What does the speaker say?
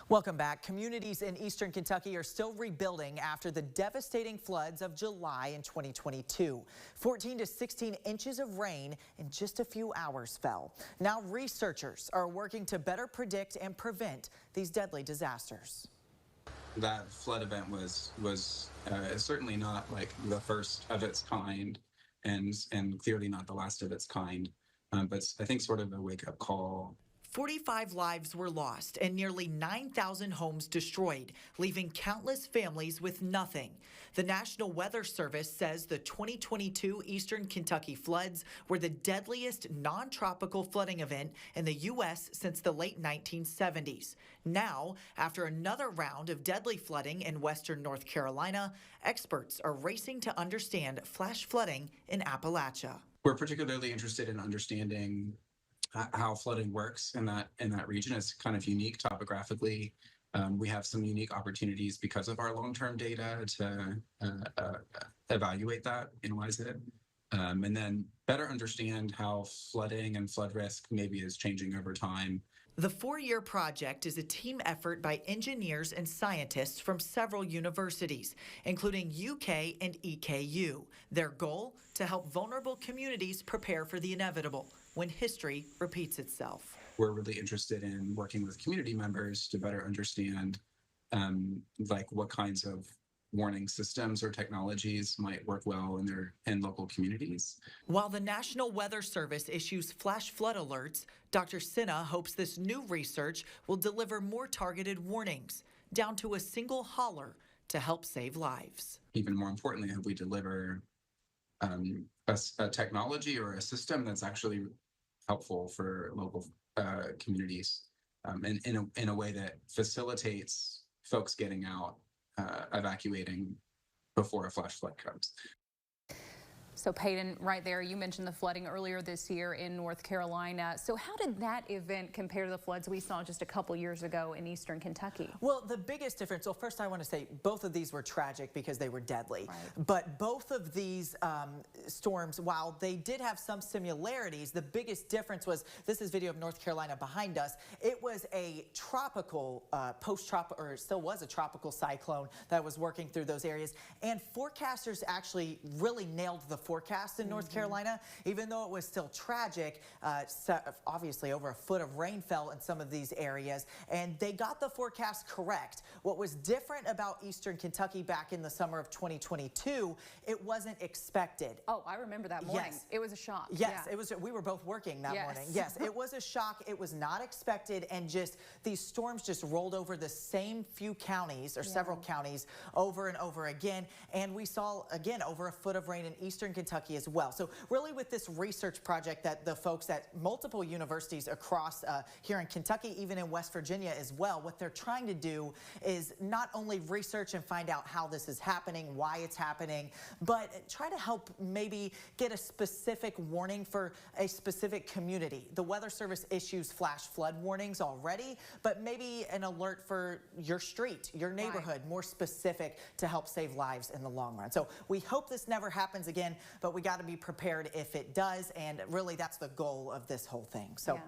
Welcome back. Communities in eastern Kentucky are still rebuilding after the devastating floods of July in 2022. 14 to 16 inches of rain in just a few hours fell. Now researchers are working to better predict and prevent these deadly disasters. That flood event was certainly not like the first of its kind, and clearly not the last of its kind. But I think sort of a wake-up call. 45 lives were lost and nearly 9,000 homes destroyed, leaving countless families with nothing. The National Weather Service says the 2022 Eastern Kentucky floods were the deadliest non-tropical flooding event in the U.S. since the late 1970s. Now, after another round of deadly flooding in western North Carolina, experts are racing to understand flash flooding in Appalachia. We're particularly interested in understanding how flooding works in that region. It's kind of unique topographically. We have some unique opportunities because of our long-term data to evaluate that, analyze it, and then better understand how flooding and flood risk maybe is changing over time. The 4-year project is a team effort by engineers and scientists from several universities, including UK and EKU. Their goal? To help vulnerable communities prepare for the inevitable when history repeats itself. We're really interested in working with community members to better understand like what kinds of warning systems or technologies might work well in local communities. While the National Weather Service issues flash flood alerts, Dr. Sinha hopes this new research will deliver more targeted warnings, down to a single holler, to help save lives. Even more importantly, hope we deliver a technology or a system that's actually helpful for local communities in a way that facilitates folks getting out, evacuating before a flash flood comes. So Peyton, right there, you mentioned the flooding earlier this year in North Carolina. So how did that event compare to the floods we saw just a couple years ago in eastern Kentucky? Well, the biggest difference, well, first I want to say both of these were tragic because they were deadly. Right. But both of these storms, while they did have some similarities, the biggest difference was, this is video of North Carolina behind us. It was a tropical, post-tropical, or still was a tropical cyclone that was working through those areas. And forecasters actually really nailed the forecast in North Carolina, even though it was still tragic. Obviously over a foot of rain fell in some of these areas, and they got the forecast correct. What was different about eastern Kentucky back in the summer of 2022, it wasn't expected. Oh, I remember that morning. Yes. It was a shock. Yes, yeah. it was. We were both working that Yes. morning. Yes, it was a shock. It was not expected, and just these storms just rolled over the same few counties or several counties over and over again, and we saw again over a foot of rain in eastern Kentucky as well. So really with this research project that the folks at multiple universities across here in Kentucky, even in West Virginia as well, what they're trying to do is not only research and find out how this is happening, why it's happening, but try to help maybe get a specific warning for a specific community. The Weather Service issues flash flood warnings already, but maybe an alert for your street, your neighborhood, more specific to help save lives in the long run. So we hope this never happens again, but we got to be prepared if it does, and really that's the goal of this whole thing. So. Yeah.